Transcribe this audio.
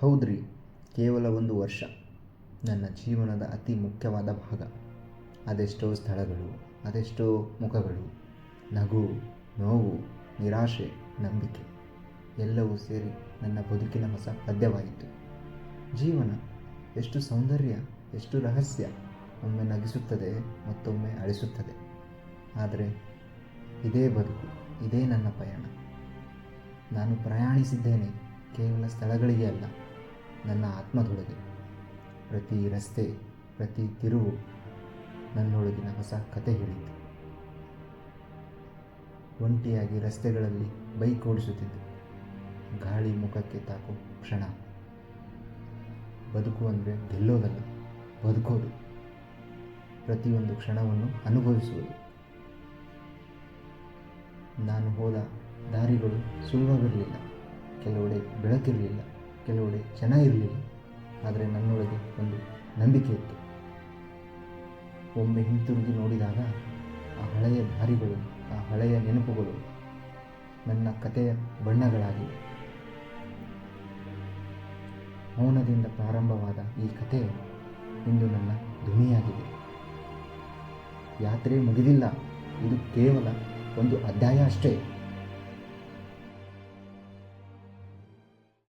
ಹೌದ್ರಿ, ಕೇವಲ ಒಂದು ವರ್ಷ ನನ್ನ ಜೀವನದ ಅತಿ ಮುಖ್ಯವಾದ ಭಾಗ. ಅದೆಷ್ಟೋ ಸ್ಥಳಗಳು, ಅದೆಷ್ಟೋ ಮುಖಗಳು, ನಗು, ನೋವು, ನಿರಾಶೆ, ನಂಬಿಕೆ ಎಲ್ಲವೂ ಸೇರಿ ನನ್ನ ಬದುಕಿನ ಹೊಸ ಪದ್ಯವಾಯಿತು. ಜೀವನ ಎಷ್ಟು ಸೌಂದರ್ಯ, ಎಷ್ಟು ರಹಸ್ಯ. ಒಮ್ಮೆ ನಗಿಸುತ್ತದೆ, ಮತ್ತೊಮ್ಮೆ ಅಳಿಸುತ್ತದೆ. ಆದರೆ ಇದೇ ಬದುಕು, ಇದೇ ನನ್ನ ಪಯಣ. ನಾನು ಪ್ರಯಾಣಿಸಿದ್ದೇನೆ ಕೇವಲ ಸ್ಥಳಗಳಿಗೆ ಅಲ್ಲ, ನನ್ನ ಆತ್ಮದೊಳಗೆ. ಪ್ರತಿ ರಸ್ತೆ, ಪ್ರತಿ ತಿರುವು ನನ್ನೊಳಗಿನ ಹೊಸ ಕತೆ ಹೇಳಿತು. ಒಂಟಿಯಾಗಿ ರಸ್ತೆಗಳಲ್ಲಿ ಬೈಕ್ ಓಡಿಸುತ್ತಿದ್ದೆ. ಗಾಳಿ ಮುಖಕ್ಕೆ ತಾಕೋ ಕ್ಷಣ. ಬದುಕು ಅಂದರೆ ಗೆಲ್ಲೋದಲ್ಲ, ಬದುಕೋದು. ಪ್ರತಿಯೊಂದು ಕ್ಷಣವನ್ನು ಅನುಭವಿಸುವುದು. ನಾನು ಹೋದ ದಾರಿಗಳು ಸುಲಭವಿರಲಿಲ್ಲ. ಕೆಲವೆಡೆ ಬೆಳಕಿರಲಿಲ್ಲ, ಕೆಲವೆಡೆ ಜನ ಇರಲಿಲ್ಲ. ಆದರೆ ನನ್ನೊಳಗೆ ಒಂದು ನಂಬಿಕೆ ಇತ್ತು. ಒಮ್ಮೆ ಹಿಂತಿರುಗಿ ನೋಡಿದಾಗ ಆ ಹಳೆಯ ದಾರಿಗಳು, ಆ ಹಳೆಯ ನೆನಪುಗಳು ನನ್ನ ಕಥೆಯ ಬಣ್ಣಗಳಾಗಿವೆ. ಮೌನದಿಂದ ಪ್ರಾರಂಭವಾದ ಈ ಕಥೆ ಇಂದು ನನ್ನ ಧ್ವನಿಯಾಗಿದೆ. ಯಾತ್ರೆ ಮುಗಿದಿಲ್ಲ, ಇದು ಕೇವಲ ಒಂದು ಅಧ್ಯಾಯ ಅಷ್ಟೇ.